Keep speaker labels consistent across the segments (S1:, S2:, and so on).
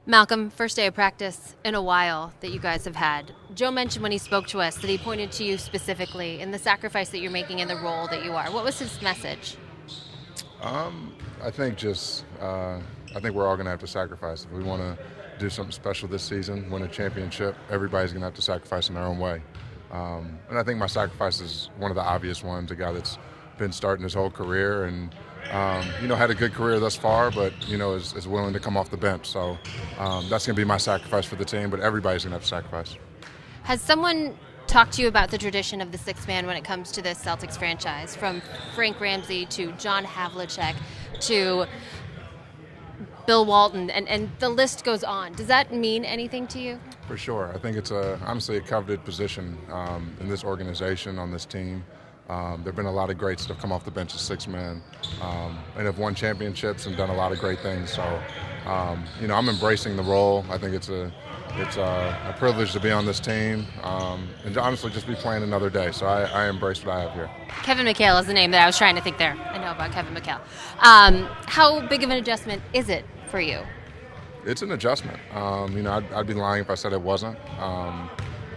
S1: Malcolm, first day of practice in a while that you guys have had. Joe mentioned when he spoke to us that he pointed to you specifically in the sacrifice that you're making in the role that you are. What was his message?
S2: I think I think we're all going to have to sacrifice. If we want to do something special this season, win a championship, everybody's going to have to sacrifice in their own way. And I think my sacrifice is one of the obvious ones, a guy that's been starting his whole career and, had a good career thus far, but, is willing to come off the bench. So that's going to be my sacrifice for the team, but everybody's going to have to sacrifice.
S1: Has someone talked to you about the tradition of the sixth man when it comes to this Celtics franchise, from Frank Ramsey to John Havlicek to Bill Walton, and the list goes on? Does that mean anything to you?
S2: For sure. I think it's honestly a coveted position in this organization, on this team. There have been a lot of greats that have come off the bench as six men and have won championships and done a lot of great things. So, I'm embracing the role. I think it's a privilege to be on this team and to honestly just be playing another day. So I embrace what I have here.
S1: Kevin McHale is the name that I was trying to think there. I know about Kevin McHale. How big of an adjustment is it for you?
S2: It's an adjustment. I'd be lying if I said it wasn't.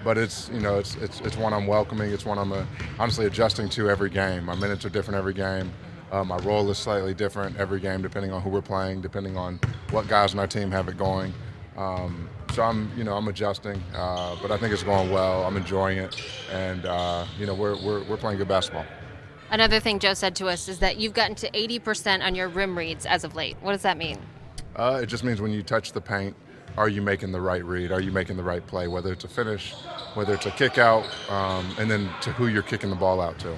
S2: But it's one I'm welcoming. It's one I'm honestly adjusting to every game. My minutes are different every game. My role is slightly different every game, depending on who we're playing, depending on what guys on our team have it going. So I'm adjusting, but I think it's going well. I'm enjoying it, and we're playing good basketball.
S1: Another thing Joe said to us is that you've gotten to 80% on your rim reads as of late. What does that mean?
S2: It just means when you touch the paint, are you making the right read? Are you making the right play? Whether it's a finish, whether it's a kick out, and then to who you're kicking the ball out to.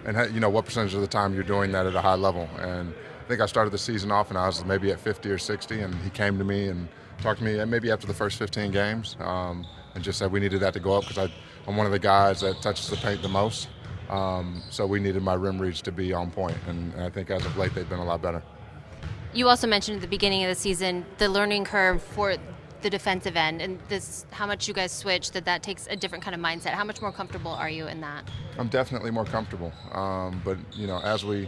S2: And what percentage of the time you're doing that at a high level. And I think I started the season off and I was maybe at 50 or 60, and he came to me and talked to me maybe after the first 15 games and just said we needed that to go up because I'm one of the guys that touches the paint the most. So we needed my rim reads to be on point, and I think as of late they've been a lot better.
S1: You also mentioned at the beginning of the season the learning curve for the defensive end, and how much you guys switch, that takes a different kind of mindset. How much more comfortable are you in that?
S2: I'm definitely more comfortable, but as we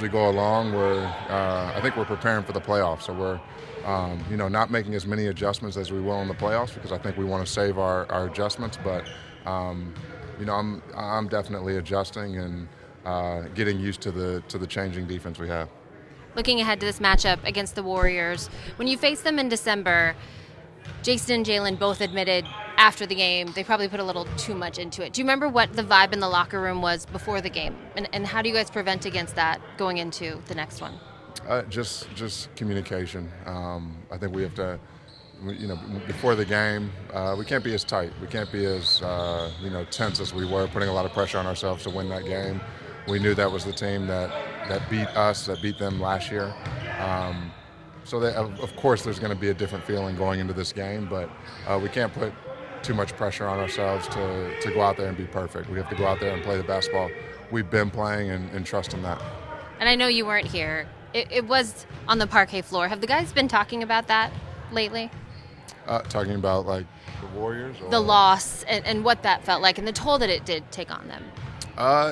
S2: go along, I think we're preparing for the playoffs. So we're not making as many adjustments as we will in the playoffs because I think we want to save our adjustments. But I'm definitely adjusting and getting used to the changing defense we have.
S1: Looking ahead to this matchup against the Warriors, when you face them in December, Jason and Jalen both admitted after the game they probably put a little too much into it. Do you remember what the vibe in the locker room was before the game? And how do you guys prevent against that going into the next one?
S2: Just communication. I think we have to, before the game, we can't be as tight. We can't be as, tense as we were, putting a lot of pressure on ourselves to win that game. We knew that was the team that beat us, that beat them last year. So of course there's going to be a different feeling going into this game, but we can't put too much pressure on ourselves to go out there and be perfect. We have to go out there and play the basketball we've been playing and trust in that.
S1: And I know you weren't here. It was on the parquet floor. Have the guys been talking about that lately?
S2: Talking about like the Warriors? Or?
S1: The loss and what that felt like and the toll that it did take on them.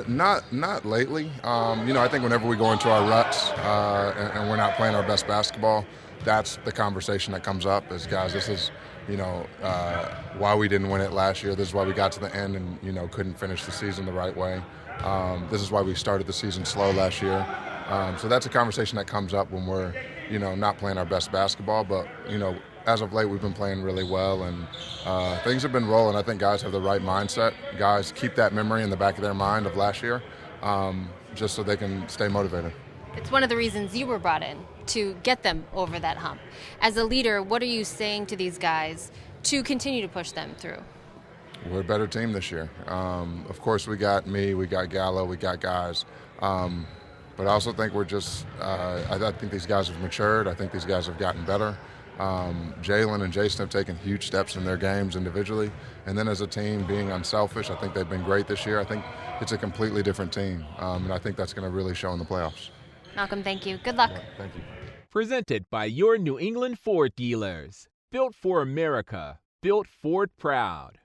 S2: Not lately. I think whenever we go into our ruts and we're not playing our best basketball, that's the conversation that comes up is, guys, this is, why we didn't win it last year. This is why we got to the end and, couldn't finish the season the right way. This is why we started the season slow last year. So that's a conversation that comes up when we're, not playing our best basketball. But, as of late, we've been playing really well, and things have been rolling. I think guys have the right mindset. Guys keep that memory in the back of their mind of last year, just so they can stay motivated.
S1: It's one of the reasons you were brought in, to get them over that hump. As a leader, what are you saying to these guys to continue to push them through?
S2: We're a better team this year. Of course, we got me, we got Gallo, we got guys. But I also think we're just I think these guys have matured. I think these guys have gotten better. Jalen and Jason have taken huge steps in their games individually, and then as a team being unselfish, I think they've been great this year. I think it's a completely different team, and I think that's going to really show in the playoffs.
S1: Malcolm, thank you. Good luck.
S2: Yeah, thank you.
S3: Presented by your New England Ford dealers. Built for America. Built Ford proud.